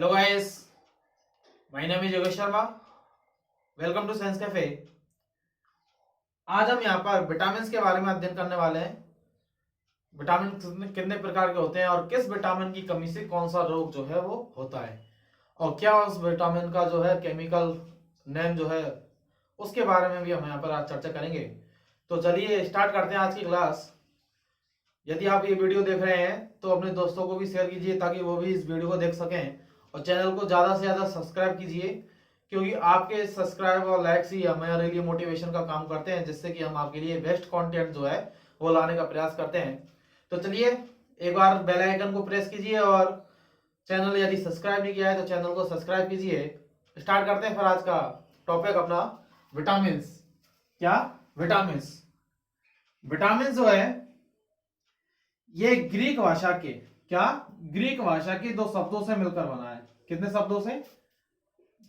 Hello guys, my name is Yogesh Sharma. Welcome to science cafe. आज हम यहाँ पर विटामिन के बारे में अध्ययन करने वाले हैं। विटामिन कितने प्रकार के होते हैं और किस विटामिन की कमी से कौन सा रोग जो है वो होता है, और क्या उस विटामिन का जो है केमिकल नेम जो है उसके बारे में भी हम यहाँ पर आज चर्चा करेंगे। तो चलिए स्टार्ट करते हैं आज की क्लास। यदि आप ये वीडियो देख रहे हैं तो अपने दोस्तों को भी शेयर कीजिए ताकि वो भी इस वीडियो को देख सकें, और चैनल को ज़्यादा से ज़्यादा सब्सक्राइब कीजिए, क्योंकि आपके सब्सक्राइब और लाइक्स ही हमारे लिए मोटिवेशन का काम करते हैं, जिससे कि हम आपके लिए बेस्ट कंटेंट जो है वो लाने का प्रयास करते हैं। तो चलिए एक बार बेल आइकन को प्रेस कीजिए, और चैनल यदि सब्सक्राइब नहीं किया है तो चैनल को सब्सक्राइब कीजिए। स्टार्ट करते हैं फिर आज का टॉपिक अपना, विटामिन। क्या विटामिन? विटामिन जो है ये ग्रीक भाषा के ग्रीक भाषा के दो शब्दों से मिलकर बना है। कितने शब्दों से?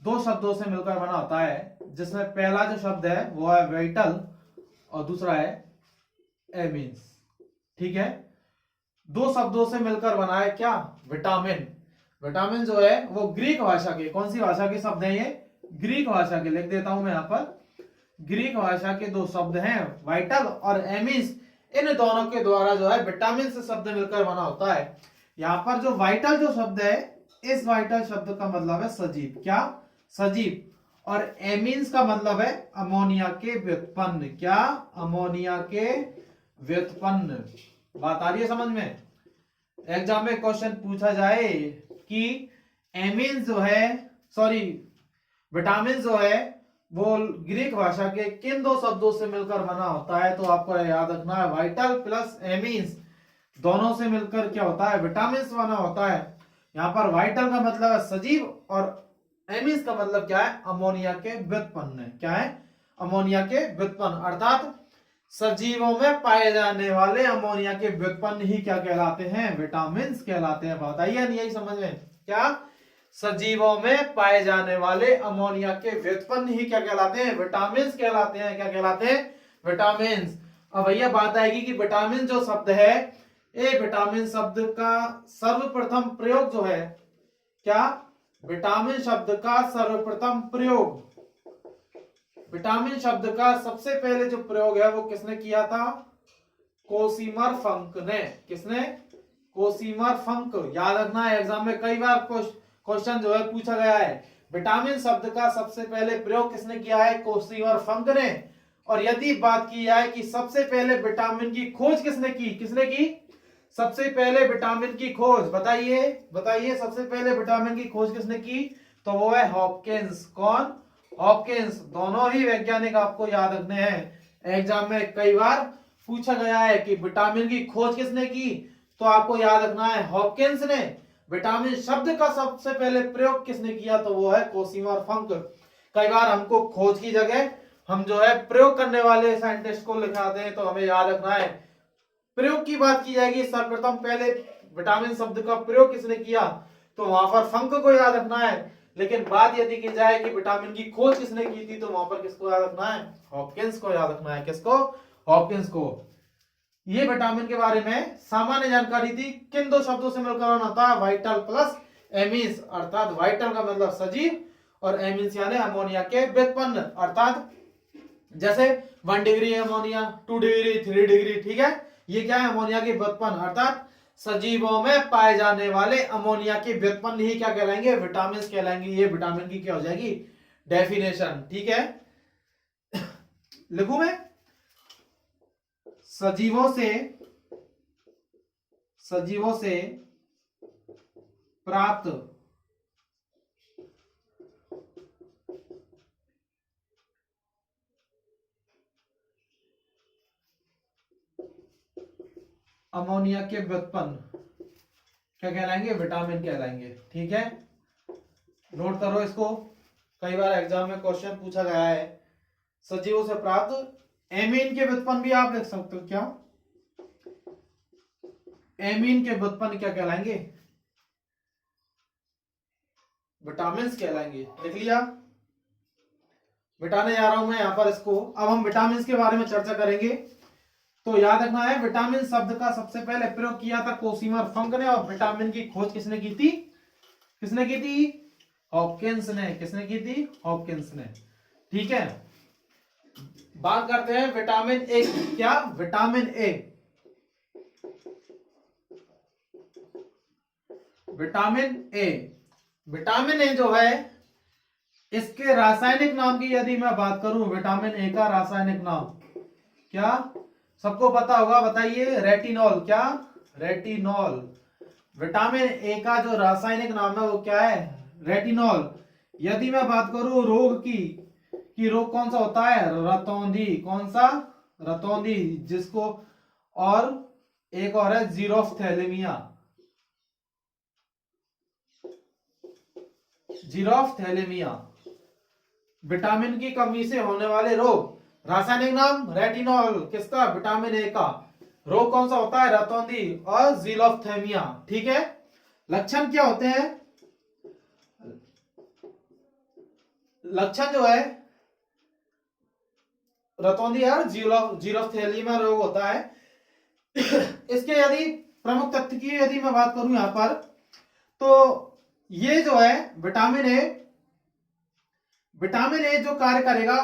दो शब्दों से मिलकर बना होता है, जिसमें पहला जो शब्द है वो है वाइटल और दूसरा है एमिन्स। ठीक है, दो शब्दों से मिलकर बना है क्या? विटामिन। विटामिन जो है वो ग्रीक भाषा के, कौन सी भाषा के शब्द हैं ये? ग्रीक भाषा के। लिख देता हूं मैं यहां पर, ग्रीक भाषा के दो शब्द हैं वाइटल और एमिन्स। इन दोनों के द्वारा जो है विटामिन से शब्द मिलकर बना होता है। यहाँ पर जो वाइटल जो शब्द है, इस वाइटल शब्द का मतलब है सजीव। क्या? सजीव। और एमिन्स का मतलब है अमोनिया के व्युत्पन्न। क्या? अमोनिया के व्युत्पन्न। बात आ रही है समझ में? एग्जाम में क्वेश्चन पूछा जाए कि एमिन्स जो है, सॉरी विटामिन जो है वो ग्रीक भाषा के किन दो शब्दों से मिलकर बना होता है, तो आपको याद रखना है वाइटल प्लस एमिन्स दोनों से मिलकर क्या होता है? विटामिन बना होता है। यहाँ पर वाइटल का मतलब है सजीव और एमिन्स का मतलब क्या है? अमोनिया के व्युत्पन्न। क्या है? अमोनिया के व्युत्पन्न, अर्थात सजीवों में पाए जाने वाले अमोनिया के व्युत्पन्न ही क्या कहलाते हैं? विटामिन कहलाते हैं। बताइए नहीं, यही समझ में? क्या? सजीवों में पाए जाने वाले अमोनिया के व्युत्पन्न ही क्या कहलाते हैं? विटामिन कहलाते हैं। क्या कहलाते हैं? विटामिन। अब भैया बात आएगी कि विटामिन जो शब्द है, ये विटामिन शब्द का सर्वप्रथम प्रयोग जो है, क्या? विटामिन शब्द का सर्वप्रथम प्रयोग, विटामिन शब्द का सबसे पहले जो प्रयोग है वो किसने किया था? कोसिमर फंक ने। किसने? कोसिमर फंक। याद रखना है, एग्जाम में कई बार क्वेश्चन जो है पूछा गया है। विटामिन शब्द का सबसे पहले प्रयोग किसने किया है? कोसिमर फंक ने। और यदि बात की जाए कि सबसे पहले विटामिन की खोज किसने की? किसने की? सबसे पहले विटामिन की खोज, बताइए बताइए, सबसे पहले विटामिन की खोज किसने की? तो वो है हॉपकिंस। कौन? हॉपकिंस। दोनों ही वैज्ञानिक आपको याद रखने हैं। एग्जाम में कई बार पूछा गया है कि विटामिन की खोज किसने की, तो आपको याद रखना है हॉपकिंस ने। विटामिन शब्द का सबसे पहले प्रयोग किसने किया? तो वो है कोसिमर फंक। कई बार हमको खोज की जगह हम जो है प्रयोग करने वाले साइंटिस्ट को लिखाते हैं, तो हमें याद रखना है प्रयोग की बात की जाएगी, सर्वप्रथम पहले विटामिन शब्द का प्रयोग किसने किया, तो वहां पर फंक को याद रखना है। लेकिन बात यदि की जाए कि विटामिन की खोज किसने की थी, तो वहां पर किसको याद रखना है? हॉपकिंस को याद रखना है। किसको? हॉपकिंस को। ये विटामिन के बारे में सामान्य जानकारी थी। किन दो शब्दों से मिलकर बना होता है? वाइटल प्लस एमिन्स, अर्थात वाइटल का मतलब सजीव और एमिन्स यानी अमोनिया के व्युत्पन्न, अर्थात जैसे 1 डिग्री अमोनिया, 2 डिग्री, 3 डिग्री। ठीक है, ये क्या है? अमोनिया के व्युत्पन्न, अर्थात सजीवों में पाए जाने वाले अमोनिया के व्युत्पन्न ही क्या कहलाएंगे? विटामिन कहलाएंगे। ये विटामिन की क्या हो जाएगी? डेफिनेशन। ठीक है, लिखूं मैं? सजीवों से प्राप्त अमोनिया के व्युत्पन्न क्या कहलाएंगे? विटामिन कहलाएंगे। ठीक है, नोट करो इसको, कई बार एग्जाम में क्वेश्चन पूछा गया है। सजीवों से प्राप्त एमीन के व्युत्पन्न भी आप लिख सकते हो। क्या? एमीन के व्युत्पन्न क्या कहलाएंगे? विटामिन कहलाएंगे। लिख लिया? मिटाने जा रहा हूं मैं यहां पर इसको। अब हम विटामिन के बारे में चर्चा करेंगे। तो याद रखना है, विटामिन शब्द का सबसे पहले प्रयोग किया था कोसिमर फंक ने, और विटामिन की खोज किसने की थी? किसने की थी? हॉपकिंस ने। किसने की थी? हॉपकिंस ने। ठीक है, बात करते हैं विटामिन ए की। क्या? Vitamin A. Vitamin A, vitamin A जो है, इसके रासायनिक नाम की यदि मैं बात करूं, विटामिन ए का रासायनिक नाम क्या? सबको पता होगा, बताइए। रेटिनॉल। क्या? रेटिनॉल। विटामिन ए का जो रासायनिक नाम है वो क्या है? रेटिनॉल। यदि मैं बात करूं रोग की, कि रोग कौन सा होता है? रतौंधी। कौन सा? रतौंधी। जिसको, और एक और है जीरोफ्थैलेमिया। जीरोफ्थैलेमिया, विटामिन की कमी से होने वाले रोग। रासायनिक नाम रेटिनॉल, किसका? विटामिन ए का। रोग कौन सा होता है? रतौंधी और जीरोफ्थैलेमिया। ठीक है, लक्षण क्या होते हैं? लक्षण जो है, रतौंधी और जीरोफ्थैलेमिया रोग होता है। इसके यदि प्रमुख तथ्य की यदि मैं बात करूं यहां पर, तो ये जो है विटामिन ए, विटामिन ए जो कार्य करेगा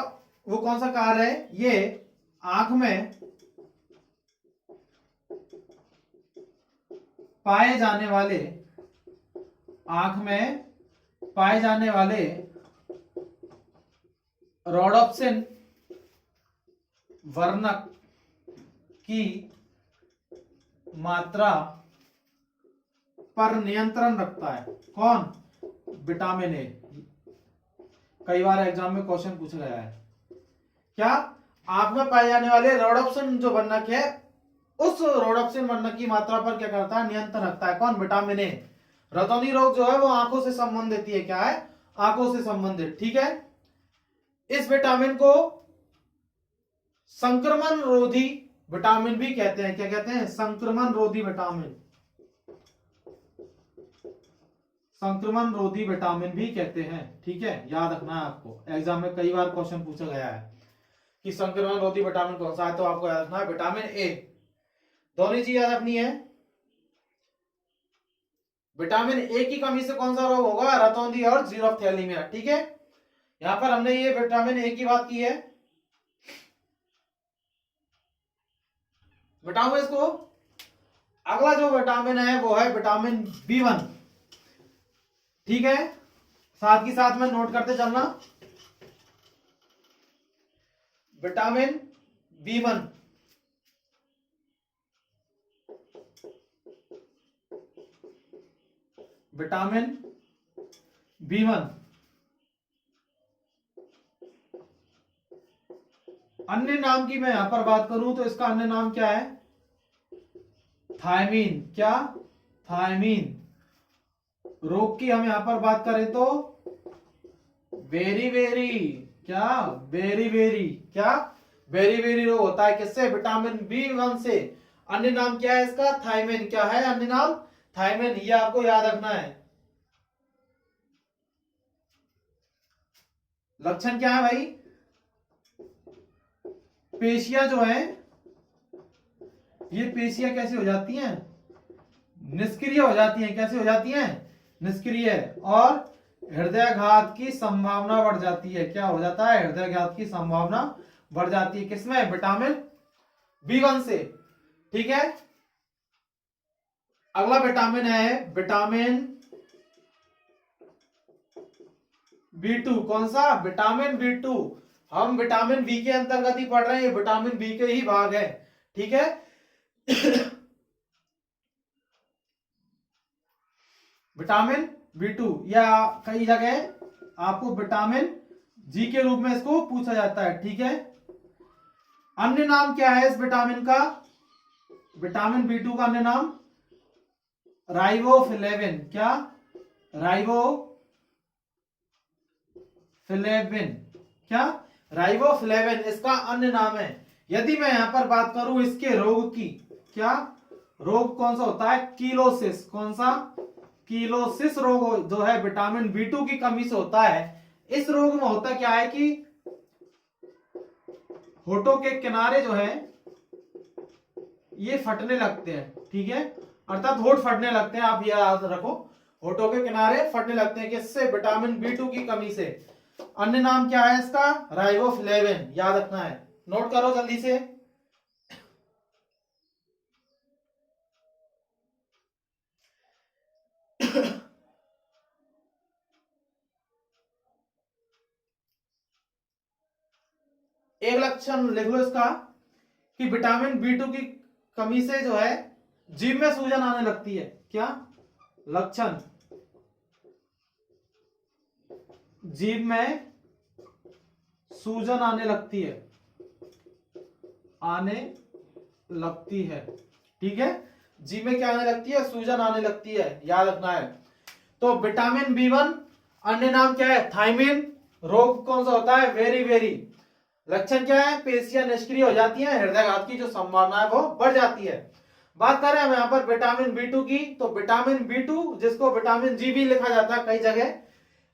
वो कौन सा कार्य है? ये आंख में पाए जाने वाले, आंख में पाए जाने वाले रोडोप्सिन वर्णक की मात्रा पर नियंत्रण रखता है। कौन? Vitamin A. कई बार एग्जाम में क्वेश्चन पूछा गया है। क्या? आंख में पाए जाने वाले रोडोप्सिन जो वर्णक है, उस रोडोप्सिन वर्णक की मात्रा पर क्या करता है? नियंत्रण रखता है। कौन? Vitamin A. रतौंधी रोग जो है वो आंखों से संबंधित है। क्या है? आंखों से संबंधित। ठीक है, इस विटामिन को संक्रमण रोधी विटामिन भी कहते हैं। क्या कहते हैं? संक्रमण रोधी विटामिन। संक्रमण रोधी विटामिन भी कहते हैं। ठीक है, याद रखना है आपको, एग्जाम में कई बार क्वेश्चन पूछा गया है कि संक्रमण रोधी विटामिन कौन सा है, तो आपको याद रखना है विटामिन ए। दोनों चीज याद रखनी है। विटामिन ए की कमी से कौन सा रोग होगा? रतौंधी और जीरोफ्थैलेमिया। ठीक है, यहां पर हमने ये विटामिन ए की बात की है। बताओ इसको। अगला जो विटामिन है वो है विटामिन बी1। ठीक है, साथ ही साथ में नोट करते चलना। विटामिन बी1, विटामिन बी1 अन्य नाम की मैं यहां पर बात करूं तो इसका अन्य नाम क्या है? थायमीन। क्या? थायमीन। रोग की हम यहां पर बात करें तो बेरी, क्या? बेरी, क्या? बेरी रोग होता है किससे? विटामिन बी1 से। अन्य नाम क्या है इसका? थायमीन। क्या है अन्य नाम? थायमीन। ये आपको याद रखना है। लक्षण क्या है भाई? पेशियां जो है, ये पेशियां कैसी हो जाती हैं? निष्क्रिय हो जाती हैं। कैसे हो जाती हैं? निष्क्रिय। और हृदयाघात की संभावना बढ़ जाती है। क्या हो जाता है? हृदयाघात की संभावना बढ़ जाती है। किसमें? विटामिन बी1 से। ठीक है, अगला विटामिन है विटामिन बी2। कौन सा? विटामिन बी2। हम विटामिन बी के अंतर्गत ही पढ़ रहे हैं, ये विटामिन बी के ही भाग है। ठीक है, विटामिन बी2 या कई जगह आपको विटामिन जी के रूप में इसको पूछा जाता है। ठीक है, अन्य नाम क्या है इस विटामिन का? विटामिन बी2 का अन्य नाम राइबोफ्लेविन। क्या? राइबोफ्लेविन। क्या? राइबोफ्लेविन इसका अन्य नाम है। यदि मैं यहां पर बात करूं इसके रोग की, क्या रोग कौन सा होता है? कीलोसिस। कौन सा? कीलोसिस रोग जो है विटामिन बी2 की कमी से होता है। इस रोग में होता क्या है कि होठों के किनारे जो है ये फटने लगते हैं। ठीक है, अर्थात होठ फटने लगते हैं। आप ये याद रखो, होठों के किनारे फटने लगते हैं, किससे? विटामिन B2 की कमी से। अन्य नाम क्या है इसका? राइबोफ्लेविन, याद रखना है, नोट करो जल्दी से। एक लक्षण लिख लो इसका कि विटामिन B2 की कमी से जो है जीभ में सूजन आने लगती है। क्या लक्षण? जीभ में सूजन आने लगती है, आने लगती है, ठीक है। जीभ में क्या आने लगती है? सूजन आने लगती है, याद रखना है। तो विटामिन B1 अन्य नाम क्या है? थायमिन। रोग कौन सा होता है? Very very. लक्षण क्या है? पेशियां निष्क्रिय हो जाती हैं, हृदयघात की जो संभावना है वो बढ़ जाती है। बात करें हम यहाँ पर विटामिन B2 की, तो विटामिन B2 जिसको विटामिन जी भी लिखा जाता है कई जगह,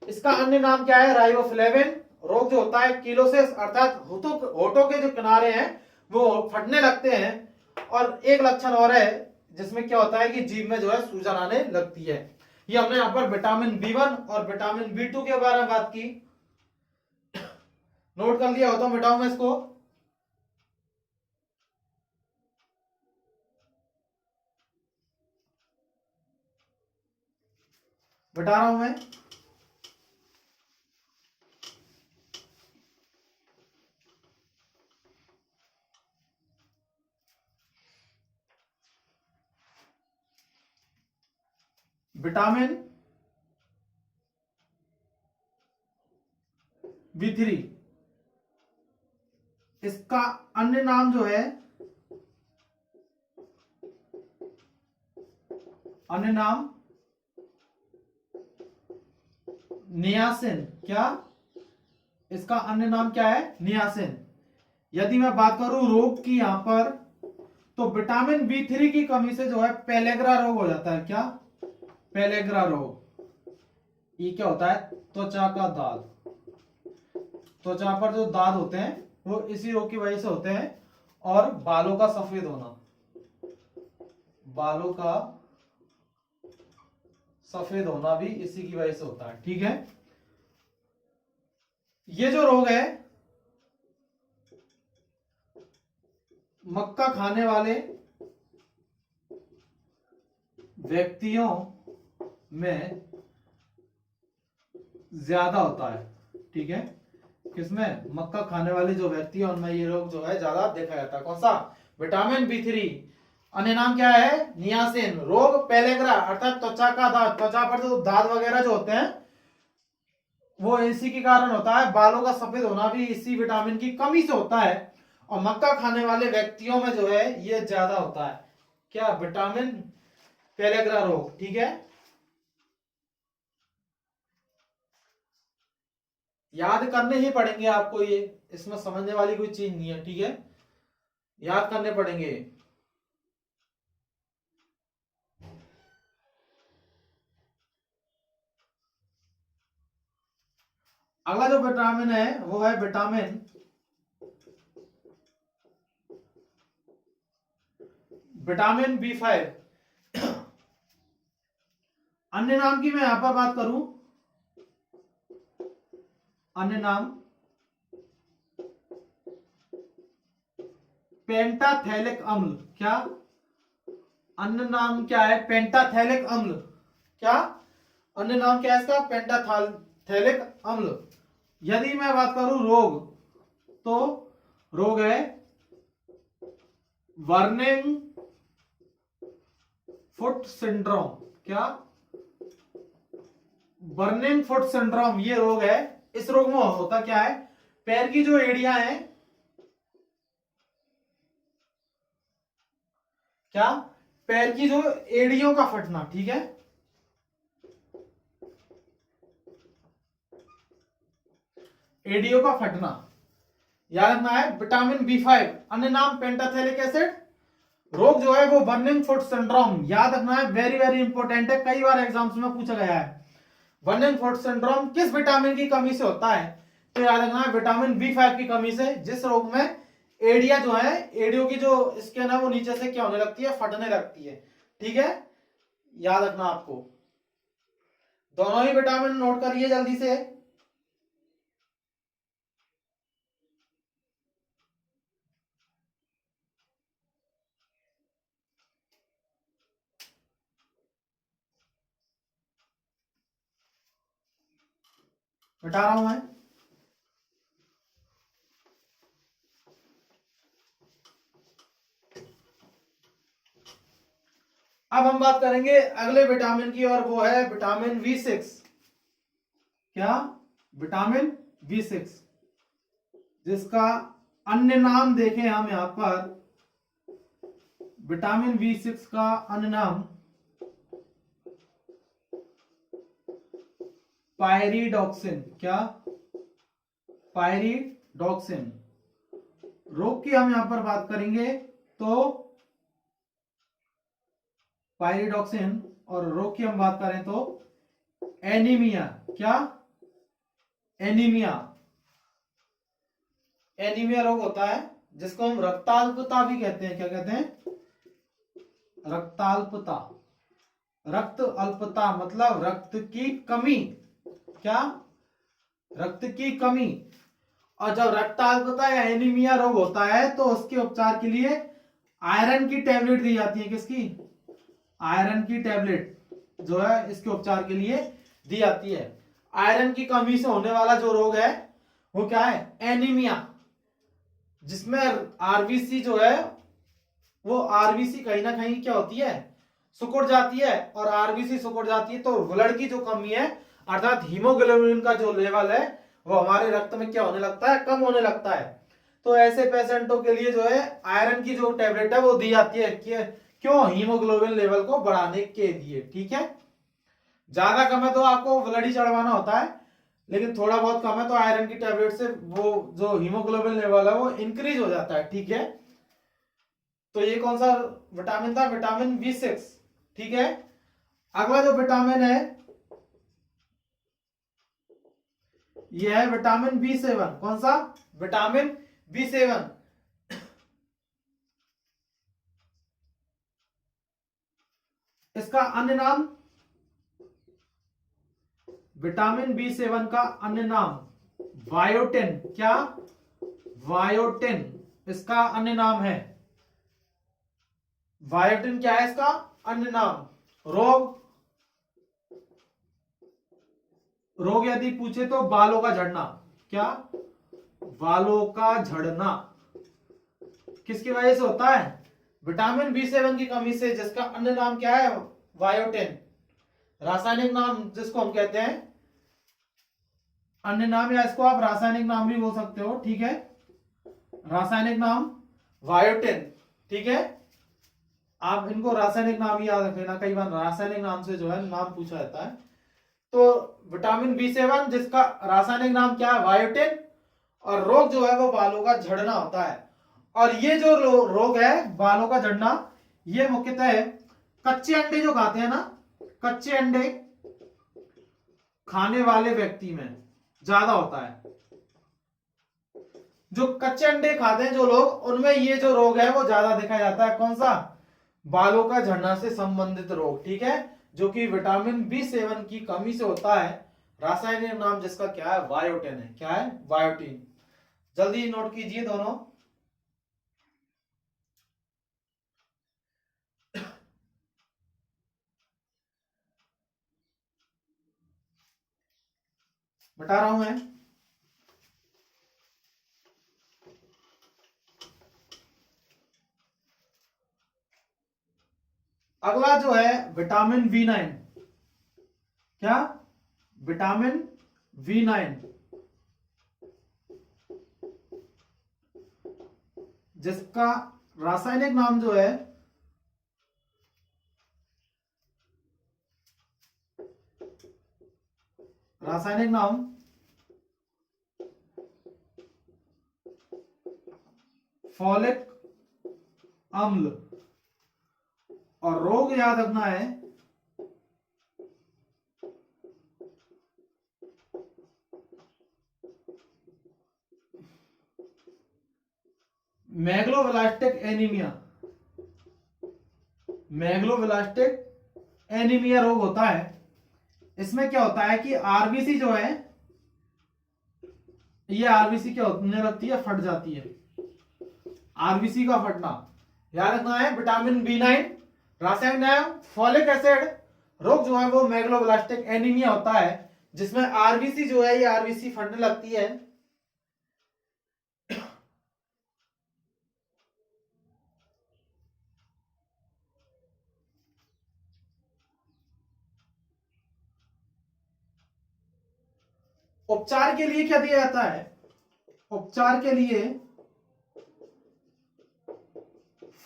इसका अन्य नाम क्या है? राइबोफ्लेविन। रोग जो होता है किलोसिस अर्थात होठों के जो किनारे हैं वो फटने लगते हैं। और एक लक्षण और है जिसमें क्या होता है कि जीभ में जो है सूजन आने लगती है। ये हमने यहाँ पर विटामिन B1 और विटामिन B2 के बारे में बात की। नोट कर लिया हो तो मिटाऊं मैं इसको। मिटा रहा हूं मैं। विटामिन B3 इसका अन्य नाम जो है, अन्य नाम नियासिन। क्या इसका अन्य नाम क्या है? नियासिन। यदि मैं बात करूं रोग की यहां पर, तो विटामिन B3 की कमी से जो है पेलेग्रा रोग हो जाता है। क्या? पेलेग्रा रोग। ये क्या होता है? त्वचा का दाद। त्वचा पर जो दाद होते हैं वो इसी रोग की वजह से होते हैं। और बालों का सफेद होना, बालों का सफेद होना भी इसी की वजह से होता है, ठीक है। ये जो रोग है मक्का खाने वाले व्यक्तियों में ज्यादा होता है, ठीक है। किसमें? मक्का खाने वाले जो व्यक्ति हैं उनमें ये रोग जो है ज्यादा देखा जाता है। कौन सा? Vitamin B3। अन्य नाम क्या है? नियासिन। रोग पेलेग्रा अर्थात त्वचा का दाद, त्वचा पर जो दाद वगैरह जो होते हैं वो इसी के कारण होता है। बालों का सफेद होना भी इसी विटामिन की कमी से होता है। और मक्का खाने वाले व्यक्तियों में जो है ये ज्यादा होता है। क्या? विटामिन पेलेग्रा रोग, ठीक है। याद करने ही पड़ेंगे आपको ये, इसमें समझने वाली कोई चीज नहीं है, ठीक है। याद करने पड़ेंगे। अगला जो विटामिन है वो है विटामिन B5। अन्य नाम की मैं यहां पर बात करूं, अन्य नाम पेंटाथैलिक अम्ल। क्या? अन्य नाम क्या है? पेंटाथैलिक अम्ल। क्या? अन्य नाम क्या है इसका? पेंटाथैलिक अम्ल। यदि मैं बात करूं रोग, तो रोग है वर्निंग फुट सिंड्रोम। क्या? बर्निंग फुट सिंड्रोम ये रोग है। इस रोग में होता क्या है? पैर की जो एड़ियां हैं, क्या? पैर की जो एड़ियों का फटना, ठीक है। एड़ियों का फटना, याद रखना है। विटामिन B5 अन्य नाम पेंटाथैलिक एसिड। रोग जो है वो बर्निंग फुट सिंड्रोम, याद रखना है, वेरी वेरी इंपॉर्टेंट है, कई बार एग्जाम्स में पूछा गया है। बर्निंग फुट सिंड्रोम किस विटामिन की कमी से होता है? तो याद रखना है विटामिन B5 की कमी से। जिस रोग में एड़िया जो है, एड़ियों की जो स्किन है वो नीचे से क्या होने लगती है? फटने लगती है, ठीक है। याद रखना आपको। दोनों ही विटामिन नोट करिए जल्दी से। बता रहा हूं मैं। अब हम बात करेंगे अगले विटामिन की, और वो है विटामिन B6। क्या? विटामिन B6, जिसका अन्य नाम देखें हम यहां पर, विटामिन B6 का अन्य नाम पायरिडॉक्सिन। क्या? पायरिडॉक्सिन। रोग की हम यहां पर बात करेंगे तो पायरिडॉक्सिन, और रोग की हम बात करें तो एनीमिया। क्या? एनीमिया। एनीमिया रोग होता है जिसको हम रक्ताल्पता भी कहते हैं। क्या कहते हैं? रक्ताल्पता। रक्त अल्पता मतलब रक्त की कमी। क्या? रक्त की कमी। और जब रक्ताल्पता या एनीमिया रोग होता है तो उसके उपचार के लिए आयरन की टेबलेट दी जाती है। किसकी? आयरन की टेबलेट जो है इसके उपचार के लिए दी जाती है। आयरन की कमी से होने वाला जो रोग है वो क्या है? एनीमिया, जिसमें आरबीसी जो है वो आरबीसी कहीं ना कहीं क्या होती है? सिकुड़ जाती है। और आरबीसी सिकुड़ जाती है तो ब्लड की जो कमी है, अर्थात हीमोग्लोबिन का जो लेवल है वो हमारे रक्त में क्या होने लगता है? कम होने लगता है। तो ऐसे पेशेंटों के लिए जो है आयरन की जो टेबलेट है वो दी जाती है। क्यों? हीमोग्लोबिन लेवल को बढ़ाने के लिए। ठीक है, ज्यादा कम है तो आपको ब्लड ही चढ़वाना होता है, लेकिन थोड़ा बहुत कम है तो आयरन की टेबलेट से वो जो हीमोग्लोबिन लेवल है वो इंक्रीज हो जाता है। ठीक है, तो ये कौन सा विटामिन था? Vitamin B6। ठीक है, अगला जो विटामिन है ये है विटामिन B7। कौन सा? Vitamin B7। इसका अन्य नाम, विटामिन B7 का अन्य नाम बायोटिन। क्या? बायोटिन इसका अन्य नाम है। बायोटिन क्या है इसका अन्य नाम? रोग यदि पूछे तो बालों का झड़ना। क्या? बालों का झड़ना किसकी वजह से होता है? विटामिन B7 की कमी से, जिसका अन्य नाम क्या है? बायोटिन। रासायनिक नाम जिसको हम कहते हैं, अन्य नाम या इसको आप रासायनिक नाम भी बोल सकते हो। ठीक है, रासायनिक नाम बायोटिन। ठीक है, आप इनको रासायनिक नाम ही याद रख लेना, कई बार रासायनिक नाम से जो है नाम पूछा जाता है। तो विटामिन B7 जिसका रासायनिक नाम क्या है? बायोटिन, और रोग जो है वो बालों का झड़ना होता है। और ये जो रोग है बालों का झड़ना, ये मुख्यतः कच्चे अंडे जो खाते हैं ना, कच्चे अंडे खाने वाले व्यक्ति में ज्यादा होता है। जो कच्चे अंडे खाते हैं जो लोग, उनमें ये जो रोग है वो ज्यादा देखा जाता है। कौन सा? बालों का झड़ना से संबंधित रोग। ठीक है, जो कि विटामिन B7 की कमी से होता है। रासायनिक नाम जिसका क्या है? बायोटिन है। क्या है? बायोटिन। जल्दी नोट कीजिए दोनों। बता रहा हूं मैं। अगला जो है विटामिन B9। क्या? विटामिन B9, जिसका रासायनिक नाम जो है रासायनिक नाम फॉलिक अम्ल, और रोग याद रखना है मैग्लोब्लास्टिक एनीमिया। मैग्लोब्लास्टिक एनीमिया रोग होता है इसमें क्या होता है कि आरबीसी जो है, ये आरबीसी क्या होने लगती है, फट जाती है। आरबीसी का फटना याद रखना है। विटामिन बी9 रासायनिक नाम फॉलिक एसिड रोग जो है वो मेगलोब्लास्टिक एनीमिया होता है, जिसमें आरबीसी जो है ये आरबीसी फटने लगती है। उपचार के लिए क्या दिया जाता है? उपचार के लिए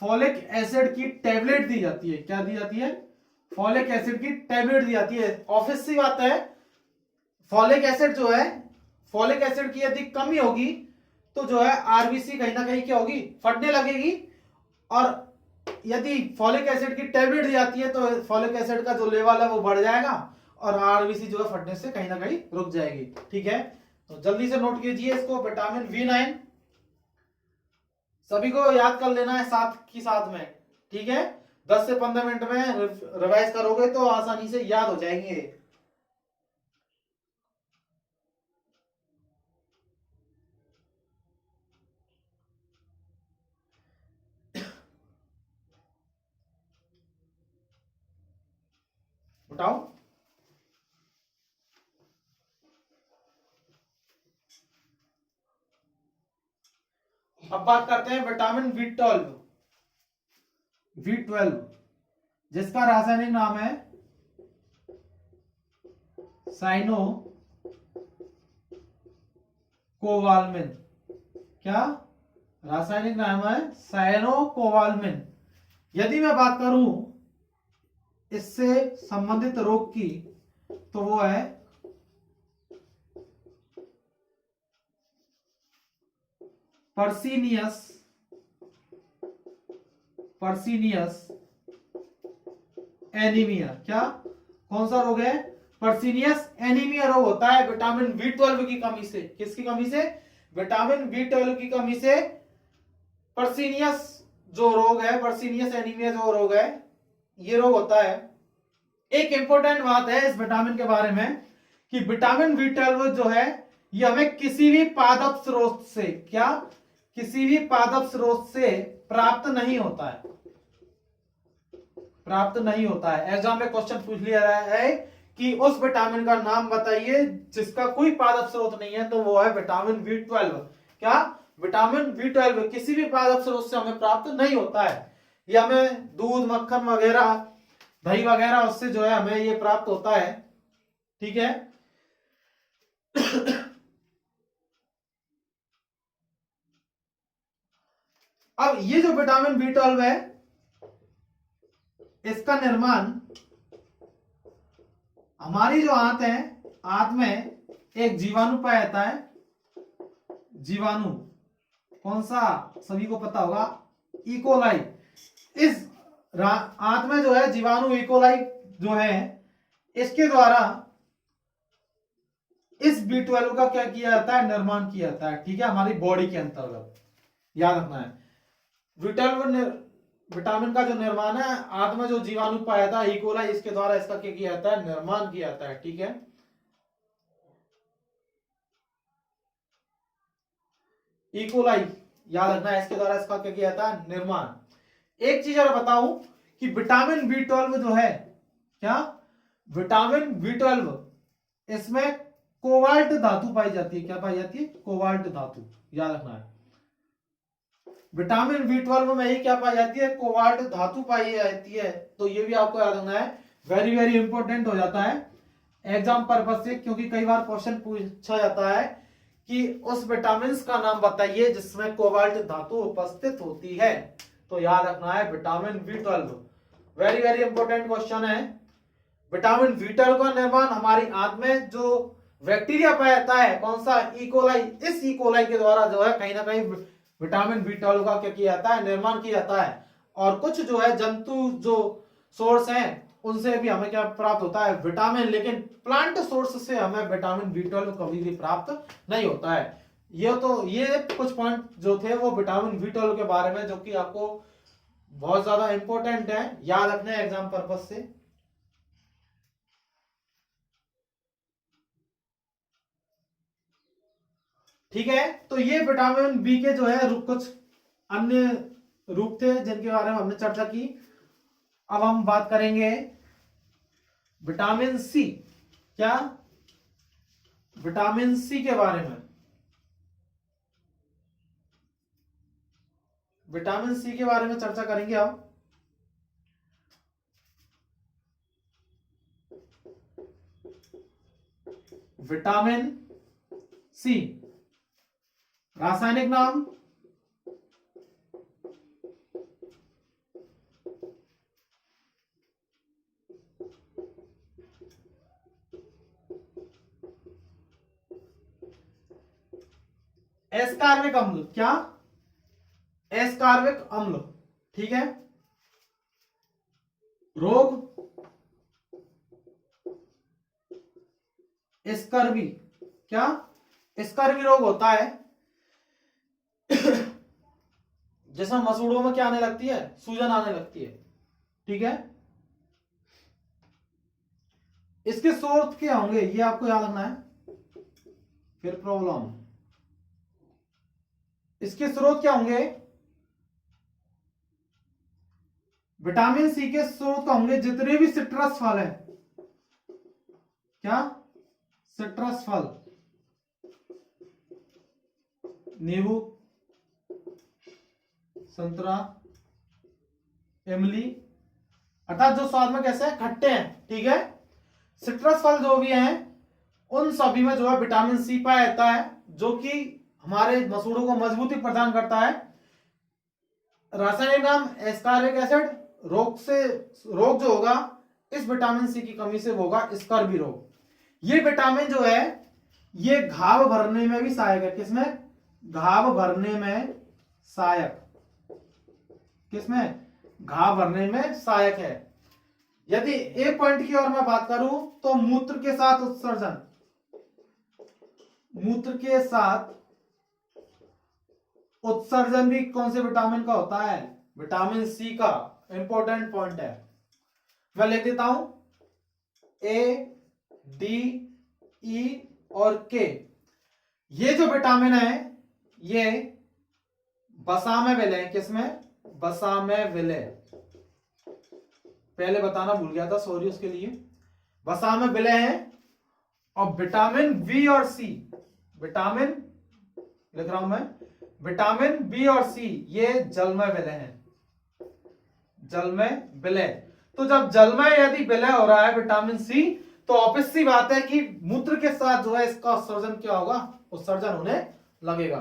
फॉलिक एसिड की टैबलेट दी जाती है। क्या दी जाती है? फॉलिक एसिड की टैबलेट दी जाती है। ऑब्वियस सी बात है, फॉलिक एसिड जो है, फॉलिक एसिड की यदि कमी होगी तो जो है आरबीसी कहीं ना कहीं क्या होगी, फटने लगेगी। और यदि फॉलिक एसिड की टैबलेट दी जाती है तो फॉलिक एसिड का जो लेवल है वो बढ़ जाएगा और आरबीसी जो है फटने से कहीं ना कहीं रुक जाएगी। ठीक है, तो जल्दी से नोट कीजिए इसको। विटामिन बी9 सभी को याद कर लेना है साथ की साथ में। ठीक है, 10 से 15 मिनट में रिवाइज करोगे तो आसानी से याद हो जाएंगे। बताओ। अब बात करते हैं विटामिन बी12। बी12 जिसका रासायनिक नाम है साइनो कोवालमिन। क्या रासायनिक नाम है? साइनो कोवालमिन। यदि मैं बात करूं इससे संबंधित रोग की तो वो है पर्सीनियस, पर्सीनियस एनीमिया। क्या, कौन सा रोग है? पर्सीनियस एनीमिया रोग होता है विटामिन बी12 की कमी से। किसकी कमी से? विटामिन बी12 की कमी से पर्सीनियस जो रोग है, पर्सीनियस एनीमिया जो रोग है, ये रोग होता है। एक इंपॉर्टेंट बात है इस विटामिन के बारे में कि विटामिन बी12 जो है ये हमें किसी भी पादप स्रोत से, क्या, किसी भी पादप स्रोत से प्राप्त नहीं होता है। प्राप्त नहीं होता है। एग्जाम में क्वेश्चन पूछ लिया है कि उस विटामिन का नाम बताइए जिसका कोई पादप स्रोत नहीं है, तो वो है विटामिन बी12। क्या, विटामिन बी12 किसी भी पादप स्रोत से हमें प्राप्त नहीं होता है। ये हमें दूध, मक्खन वगैरह, दही वगैरह, उससे जो है हमें ये प्राप्त होता है। ठीक है, अब ये जो विटामिन बी12 है इसका निर्माण हमारी जो आंत है, आंत में एक जीवाणु पाया जाता है। जीवाणु कौन सा? सभी को पता होगा, इकोलाई। इस आंत में जो है जीवाणु इकोलाई जो है, इसके द्वारा इस बी12 का क्या किया जाता है? निर्माण किया जाता है। ठीक है, हमारी बॉडी के अंतर्गत याद रखना है। बी12 विटामिन का जो निर्माण है, आंत में जो जीवाणु पाया जाता है इकोलाई, इसके द्वारा इसका क्या किया जाता है? निर्माण किया जाता है। ठीक है, इकोलाई याद रखना है, इसके द्वारा इसका क्या किया जाता है? निर्माण। एक चीज और बताऊं कि विटामिन बी12 जो है, क्या, विटामिन बी12 इसमें कोबाल्ट धातु पाई जाती है। क्या पाई जाती है? कोबाल्ट धातु। याद रखना है, विटामिन बी12 में ही क्या पाई जाती है? कोबाल्ट धातु पाई जाती है। तो ये भी आपको याद रखना है, वेरी वेरी इंपॉर्टेंट हो जाता है एग्जाम पर्पज से, क्योंकि कई बार क्वेश्चन पूछा जाता है कि उस विटामिन का नाम बताइए जिसमें कोबाल्ट धातु उपस्थित होती है। तो याद रखना है vitamin B12, very very important question है। विटामिन बी12 का निर्माण हमारी आंत में जो बैक्टीरिया पाया जाता है, कौन सा? इकोलाई। इस इकोलाई के द्वारा जो है कहीं ना कहीं विटामिन बी12 का क्या किया जाता है? निर्माण किया जाता है। और कुछ जो है जंतु जो सोर्स हैं उनसे भी हमें क्या प्राप्त होता है? विटामिन। लेकिन प्लांट सोर्स से हमें विटामिन बी12 कभी भी प्राप्त नहीं होता है। ये कुछ पॉइंट जो थे वो विटामिन बी12 के बारे में, जो कि आपको बहुत ज्यादा इंपॉर्टेंट है, याद रखने एग्जाम पर्पज से। ठीक है, तो ये विटामिन बी के जो है कुछ अन्य रूप थे जिनके बारे में हमने चर्चा की। अब हम बात करेंगे विटामिन सी। क्या? विटामिन सी के बारे में। विटामिन सी के बारे में चर्चा करेंगे अब। विटामिन सी रासायनिक नाम एस्कार्बिक अम्ल। क्या? एस्कार्बिक अम्ल। ठीक है। रोग स्कर्वी। क्या? स्कर्वी रोग होता है जिसमें मसूड़ों में क्या आने लगती है? सूजन आने लगती है। ठीक है। इसके स्रोत क्या होंगे ये आपको याद रखना है। फिर प्रॉब्लम, इसके स्रोत क्या होंगे? विटामिन सी के स्रोत क्या होंगे? जितने भी सिट्रस फल है। क्या? सिट्रस फल, नींबू, संतरा, इमली, अर्थात जो स्वाद में कैसे हैं? खट्टे हैं। ठीक है। सिट्रस फल जो भी हैं उन सभी में जो है विटामिन सी पाया जाता है, जो कि हमारे मसूड़ों को मजबूती प्रदान करता है। रासायनिक नाम एस्कार्बिक एसिड। रोग जो होगा इस विटामिन सी की कमी से होगा स्कर्वी रोग। ये विटामिन जो है ये घाव भरने में भी सहायक है। किसमें? घाव भरने में सहायक। किसमें? घाव भरने में सहायक है। यदि एक पॉइंट की और मैं बात करूं तो मूत्र के साथ उत्सर्जन, मूत्र के साथ उत्सर्जन भी कौन से विटामिन का होता है? विटामिन सी का। इंपॉर्टेंट पॉइंट है, मैं लिख देता हूं। ए, डी, ई और के, ये जो विटामिन है ये वसा में विलय है। किसमें? वसा में विलय। पहले बताना भूल गया था, सॉरी उसके लिए। वसा में विलय है। और विटामिन बी और सी, विटामिन लिख रहा हूं मैं, विटामिन बी और सी ये जल में विलय है। जल में विलय। तो जब जल में यदि विलय हो रहा है विटामिन सी, तो ऑब्वियस सी बात है कि मूत्र के साथ जो है इसका उत्सर्जन क्या होगा? उत्सर्जन होने लगेगा।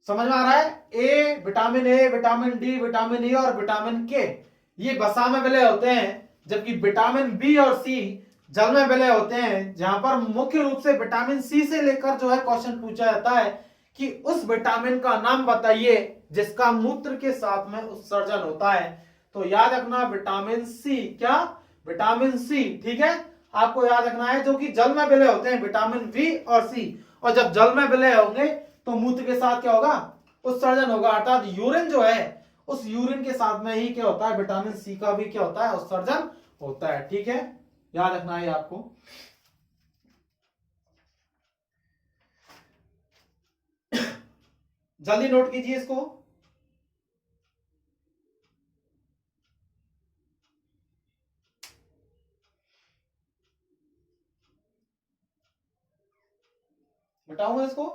समझ में आ रहा है? Vitamin A, vitamin D, vitamin E और विटामिन के ये वसा में विलय होते हैं, जबकि विटामिन बी और सी जल में विलय होते हैं। जहां पर मुख्य रूप से विटामिन सी से लेकर जो है क्वेश्चन पूछा जाता है कि उस विटामिन का नाम बताइए जिसका मूत्र के साथ में उत्सर्जन होता है। तो याद रखना विटामिन सी। क्या? Vitamin C. ठीक है, आपको याद रखना है जो कि जल में विलय होते हैं, विटामिन बी और सी। और जब जल में विलय होंगे तो मूत्र के साथ क्या होगा? उत्सर्जन होगा। अर्थात यूरिन जो है उस यूरिन के साथ में ही क्या होता है? विटामिन सी का भी क्या होता है? उत्सर्जन होता है। ठीक है, याद रखना है आपको। जल्दी नोट कीजिए इसको। बताऊंगा इसको।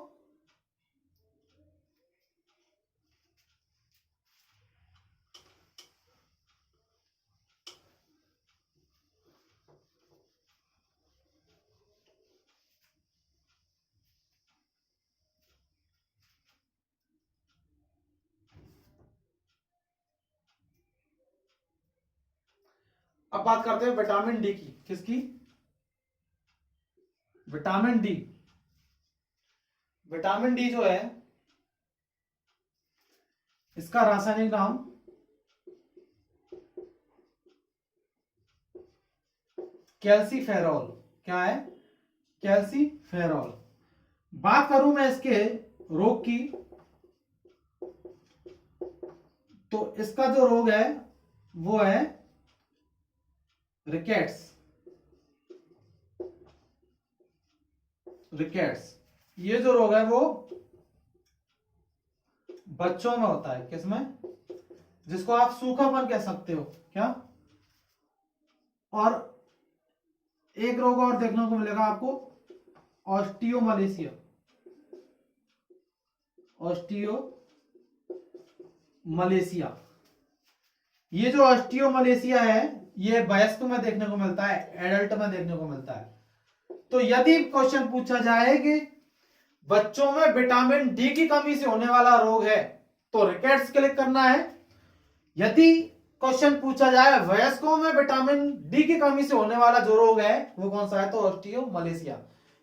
अब बात करते हैं विटामिन डी की। किसकी? Vitamin D. विटामिन डी जो है इसका रासायनिक नाम कैल्सीफेरॉल। क्या है? कैल्सीफेरॉल। बात करूं मैं इसके रोग की, तो इसका जो रोग है वो है रिकेट्स। रिकेट्स, ये जो रोग है वो बच्चों में होता है। किसमें? जिसको आप सूखापन कह सकते हो। क्या? और एक रोग और देखने को मिलेगा आपको, ऑस्टियोमलेशिया। ऑस्टियोमलेशिया, ये जो ऑस्टियोमलेशिया है ये वयस्क में देखने को मिलता है, एडल्ट में देखने को मिलता है। तो यदि क्वेश्चन पूछा जाए कि बच्चों में विटामिन डी की कमी से होने वाला रोग है तो रिकेट्स क्लिक करना है। यदि क्वेश्चन पूछा जाए वयस्कों में विटामिन डी की कमी से होने वाला जो रोग है वो कौन सा है, तो ऑस्टियोमलेशिया।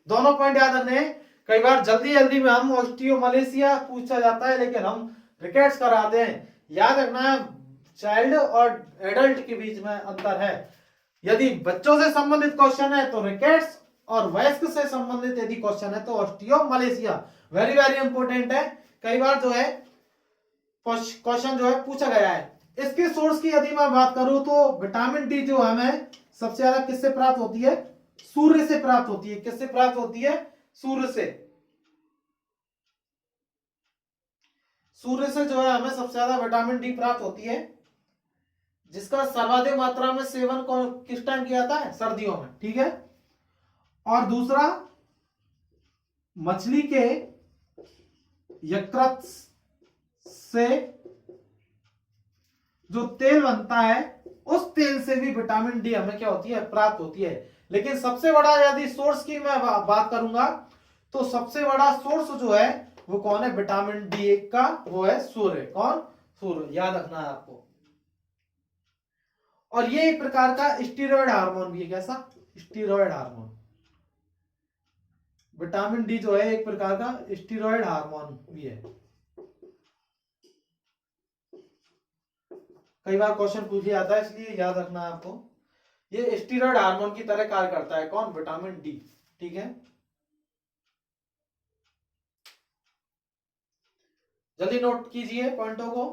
दोनों पॉइंट याद रखने। कई बार जल्दी जल्दी में हम ऑस्टियोमलेशिया पूछा जाता है लेकिन हम रिकेट्स कराते हैं। याद रखना है चाइल्ड और एडल्ट के बीच में अंतर है। यदि बच्चों से संबंधित क्वेश्चन है तो रिकेट्स, और वयस्क से संबंधित यदि क्वेश्चन है तो ऑस्टियोमलेशिया। वेरी वेरी इंपॉर्टेंट है, कई बार जो है क्वेश्चन जो है पूछा गया है। इसके सोर्स की यदि मैं बात करूं तो विटामिन डी जो हमें सबसे ज्यादा किससे प्राप्त होती है? सूर्य से प्राप्त होती है। किससे प्राप्त होती है? सूर्य से। सूर्य से जो है हमें सबसे ज्यादा विटामिन डी प्राप्त होती है, जिसका सर्वाधिक मात्रा में सेवन किस टाइम किया जाता है? सर्दियों में। ठीक है। और दूसरा, मछली के यकृत से जो तेल बनता है उस तेल से भी विटामिन डी हमें क्या होती है? प्राप्त होती है। लेकिन सबसे बड़ा यदि सोर्स की मैं बात करूंगा तो सबसे बड़ा सोर्स जो है वो कौन है विटामिन डी का? वो है सूर्य। कौन? सूर्य। याद रखना है आपको। और ये एक प्रकार का स्टीरॉयड हार्मोन भी है। कैसा? Steroid hormone. विटामिन डी जो है एक प्रकार का स्टीरॉयड हार्मोन भी है। कई बार क्वेश्चन पूछ लिया जाता है इसलिए याद रखना है आपको। ये स्टीरॉयड हार्मोन की तरह कार्य करता है। कौन? Vitamin D. ठीक है। जल्दी नोट कीजिए पॉइंटों को।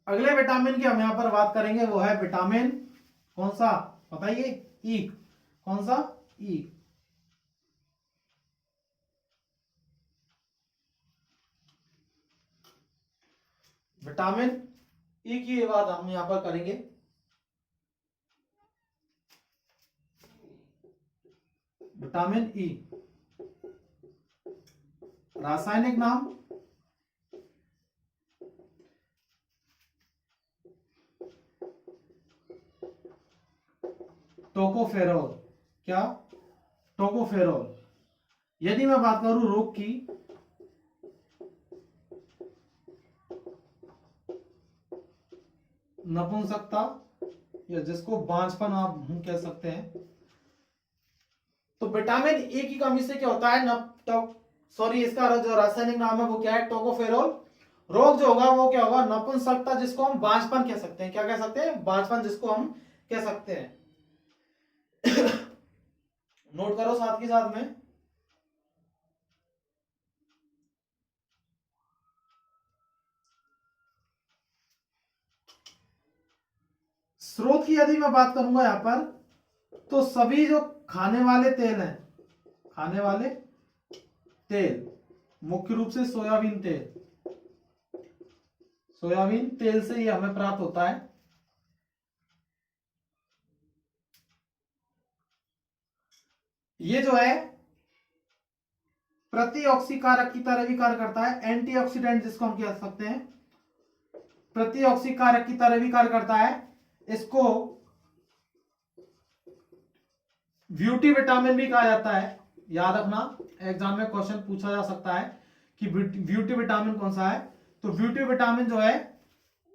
अगले विटामिन की हम यहां पर बात करेंगे वो है विटामिन कौन सा? बताइए। ई। कौन सा? ई। विटामिन ई की बात हम यहां पर करेंगे। विटामिन ई, रासायनिक नाम टोकोफेरोल। क्या? टोकोफेरोल। यदि मैं बात करूं रोग की, नपुंसकता या जिसको बांझपन आप मुंह कह सकते हैं, तो विटामिन ए की कमी से क्या होता है? सॉरी, इसका जो रासायनिक नाम है वो क्या है? टोकोफेरोल। रोग जो होगा वो क्या होगा? नपुंसकता, जिसको हम बांझपन कह सकते हैं। क्या कह सकते हैं? बांझपन, जिसको हम कह सकते हैं। नोट करो साथ के साथ में। स्रोत की यदि मैं बात करूंगा यहां पर, तो सभी जो खाने वाले तेल हैं, खाने वाले तेल, मुख्य रूप से सोयाबीन तेल, सोयाबीन तेल से ही हमें प्राप्त होता है। ये जो है प्रतिऑक्सीकारक की तरह भी कार्य करता है, एंटीऑक्सीडेंट जिसको हम कह सकते हैं, प्रतिऑक्सीकारक की तरह भी कार्य करता है। इसको ब्यूटी विटामिन भी कहा जाता है। याद रखना, एग्जाम में क्वेश्चन पूछा जा सकता है कि ब्यूटी विटामिन कौन सा है, तो ब्यूटी विटामिन जो है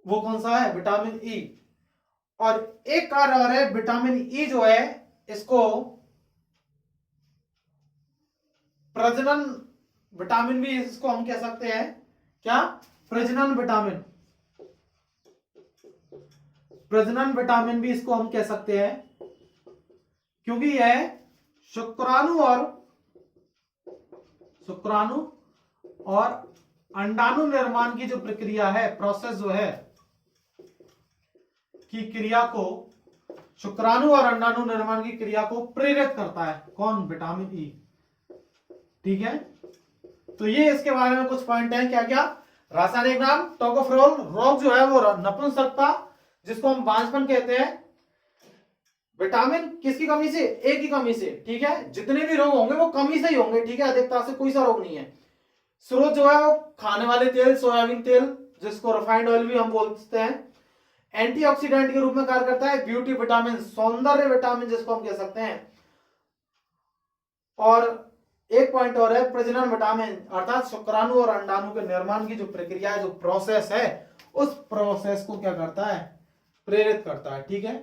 वो कौन सा है? Vitamin E. और एक कार्य और है, विटामिन ई जो है इसको प्रजनन विटामिन भी इसको हम कह सकते हैं। क्या? प्रजनन विटामिन। प्रजनन विटामिन भी इसको हम कह सकते हैं, क्योंकि यह शुक्राणु और शुक्राणु और अंडाणु निर्माण की जो प्रक्रिया है, प्रोसेस जो है की क्रिया को, शुक्राणु और अंडाणु निर्माण की क्रिया को प्रेरित करता है। कौन? Vitamin E. ठीक है, तो ये इसके बारे में कुछ पॉइंट हैं। क्या क्या? रासायनिक नाम टोकोफेरोल। रोग जो है वो नपुंसकता, जिसको हम बांझपन कहते हैं, विटामिन किसकी कमी से? ए की कमी से। ठीक है, जितने भी रोग होंगे वो कमी से ही होंगे। ठीक है, अधिकता से कोई सा रोग नहीं है। स्रोत जो है वो खाने वाले तेल, सोयाबीन तेल, जिसको रिफाइंड ऑयल भी हम बोलते हैं। एंटीऑक्सीडेंट के रूप में कार्य करता है। ब्यूटी विटामिन, सौंदर्य विटामिन जिसको हम कह सकते हैं। और एक पॉइंट और है, प्रजनन विटामिन, अर्थात शुक्राणु और अंडाणु के निर्माण की जो प्रक्रिया है, जो प्रोसेस है, उस प्रोसेस को क्या करता है? प्रेरित करता है। ठीक है,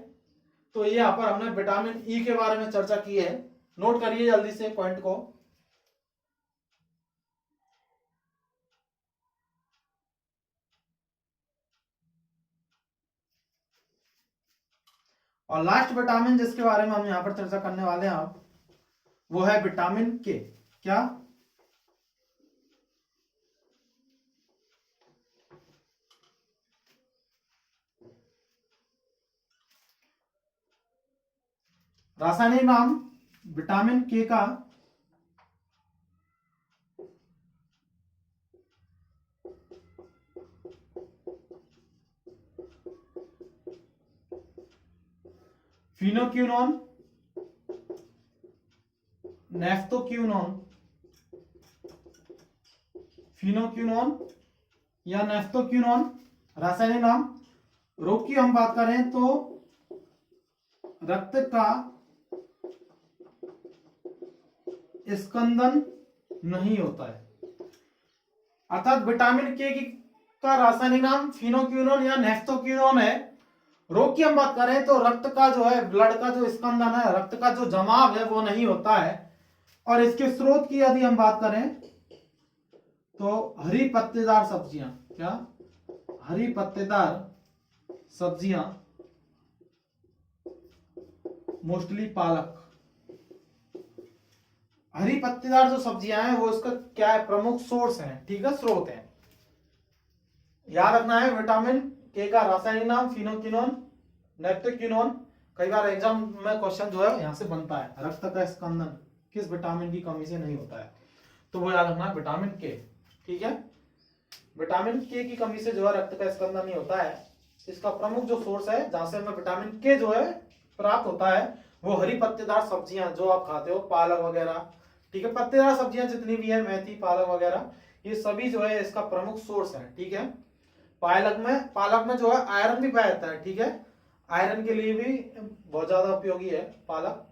तो ये यहां पर हमने विटामिन ई के बारे में चर्चा की है। नोट करिए जल्दी से पॉइंट को। और लास्ट विटामिन जिसके बारे में हम यहां पर चर्चा करने वाले हैं आप, वो है विटामिन के। क्या? रासायनिक नाम विटामिन के का फिनोक्यूनोन, नेफ्थोक्यूनोन, फिनोक्यूनोन या नेफ्थोक्यूनोन रासायनिक नाम। रोग की हम बात करें तो रक्त का स्कंदन नहीं होता है। अर्थात विटामिन के का रासायनिक नाम फिनोक्यूनोन या नेफ्थोक्यूनोन है। रोग की हम बात करें तो रक्त का जो है, ब्लड का जो स्कंदन है, रक्त का जो जमाव है वो नहीं होता है। और इसके स्रोत की यदि हम बात करें तो हरी पत्तेदार सब्जियां। क्या? हरी पत्तेदार सब्जियां, मोस्टली पालक। हरी पत्तेदार जो सब्जियां हैं वो इसका क्या है? प्रमुख सोर्स है। ठीक है, स्रोत है। याद रखना है विटामिन के का रासायनिक नाम फिनोक्यूनोन, नेफ्थोक्यूनोन। कई बार एग्जाम में क्वेश्चन जो है यहां से बनता है, रक्त का स्कंदन किस विटामिन की कमी से नहीं होता है, तो वो याद रखना विटामिन के। ठीक है, विटामिन के की कमी से जो है रक्त का स्कंदन नहीं होता है। इसका प्रमुख जो सोर्स है जहां से हमें विटामिन के जो है प्राप्त होता है, वो हरी पत्तेदार सब्जियां जो आप खाते हो, पालक वगैरह। ठीक है, पत्तेदार सब्जियां जितनी भी है, मेथी, पालक वगैरह, ये सभी जो है इसका प्रमुख सोर्स है। ठीक है, पालक में जो है आयरन भी पाया जाता है। ठीक है, आयरन के लिए भी बहुत ज्यादा उपयोगी है पालक।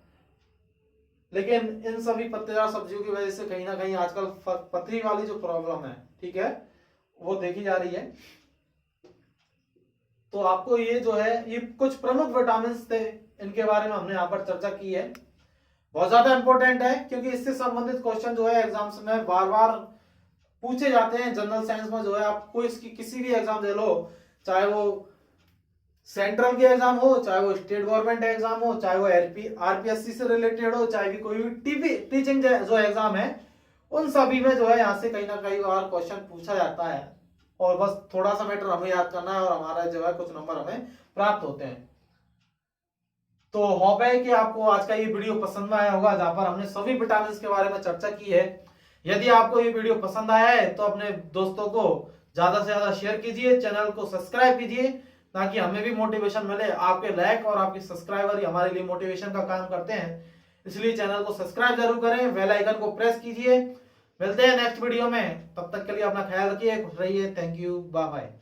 लेकिन इन सभी पत्तेदार सब्जियों की वजह से कहीं ना कहीं आजकल पथरी वाली जो प्रॉब्लम है, ठीक है, वो देखी जा रही है। तो आपको ये जो है, ये कुछ प्रमुख विटामिन थे, इनके बारे में हमने यहाँ पर चर्चा की है। बहुत ज्यादा इंपॉर्टेंट है क्योंकि इससे संबंधित क्वेश्चन जो है एग्जाम्स में बार बार पूछे जाते हैं। जनरल साइंस में जो है आप कोई इसकी किसी भी एग्जाम दे लो, चाहे वो सेंट्रल के एग्जाम हो, चाहे वो स्टेट गवर्नमेंट एग्जाम हो, चाहे वो आरपीएससी से रिलेटेड हो, चाहे भी कोई भी टीचिंग जो एग्जाम है, उन सभी में जो है यहाँ से कहीं ना कहीं बार क्वेश्चन पूछा जाता है। और बस थोड़ा सा मैटर हमें याद करना है और हमारा जो है कुछ नंबर हमें प्राप्त होते हैं। तो होप है कि आपको आज का ये वीडियो पसंद आया होगा, जहां पर हमने सभी विटामिन के बारे में चर्चा की है। यदि आपको ये वीडियो पसंद आया है तो अपने दोस्तों को ज्यादा से ज्यादा शेयर कीजिए, चैनल को सब्सक्राइब कीजिए, ताकि हमें भी मोटिवेशन मिले। आपके लाइक और आपके सब्सक्राइबर ही हमारे लिए मोटिवेशन का काम करते हैं, इसलिए चैनल को सब्सक्राइब जरूर करें, बेल आइकन को प्रेस कीजिए। मिलते हैं नेक्स्ट वीडियो में, तब तक के लिए अपना ख्याल रखिए, खुश रहिए। Thank you, bye bye.